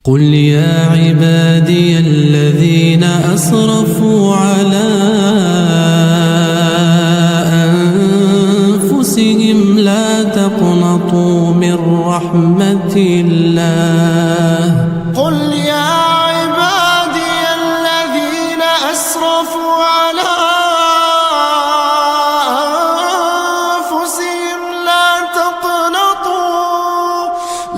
قل يا عبادي الذين أسرفوا على أنفسهم لا تقنطوا من رحمة الله. قل يا عبادي الذين أسرفوا على أنفسهم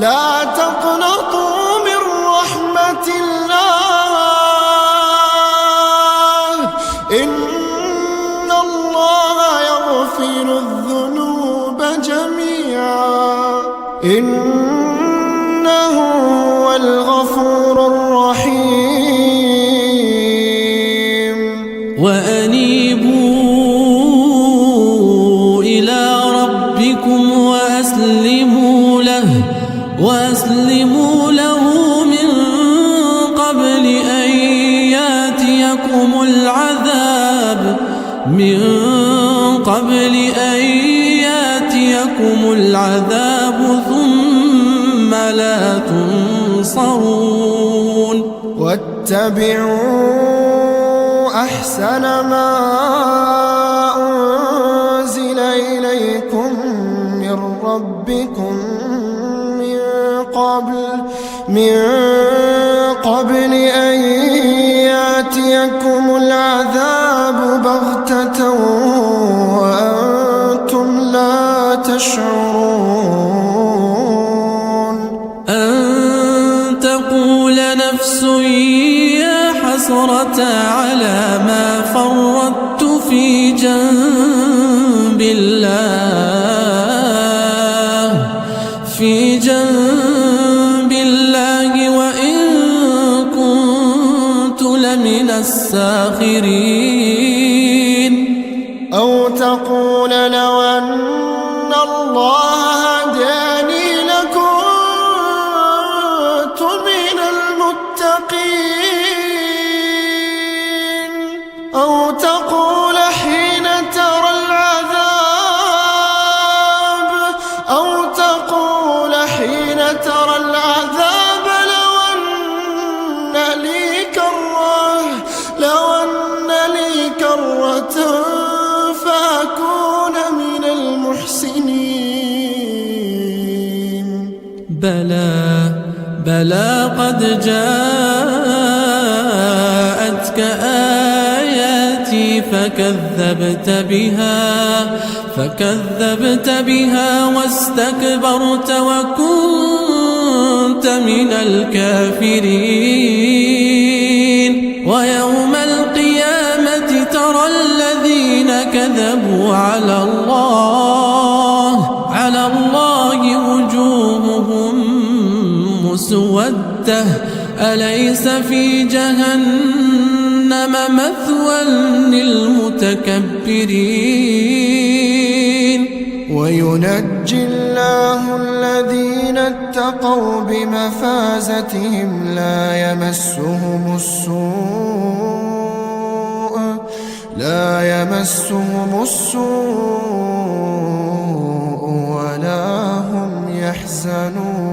لا تقنطوا من رحمة الله، إن الله يغفر الذنوب جميعا، إنه هو الغفور الرحيم. وأنيبوا إلى ربكم وأسلموا له من قبل أن يأتيكم العذاب ثم لا تنصرون. واتبعوا أحسن ما أنزل إليكم من ربكم من قبل أن يأتيكم العذاب بغتة وأنتم لا تشعرون. أن تقول نفس يا حسرة على ما فرطت في جنب الله وإن كنت لمن الساخرين. أو تقول لو أن الله هداني لكنت من المتقين. أو تقول حين ترى العذاب لو أن لي كرة فأكون من المحسنين. بلى قد جاءتك آياتي فكذبت بها واستكبرت وكنت من الكافرين. ويوم القيامة ترى الذين كذبوا على الله وجوههم مسودة أليس في جهنم مثوى للمتكبرين. وينجي الله الذين اتقوا بمفازتهم لا يمسهم السوء ولا هم يحزنون.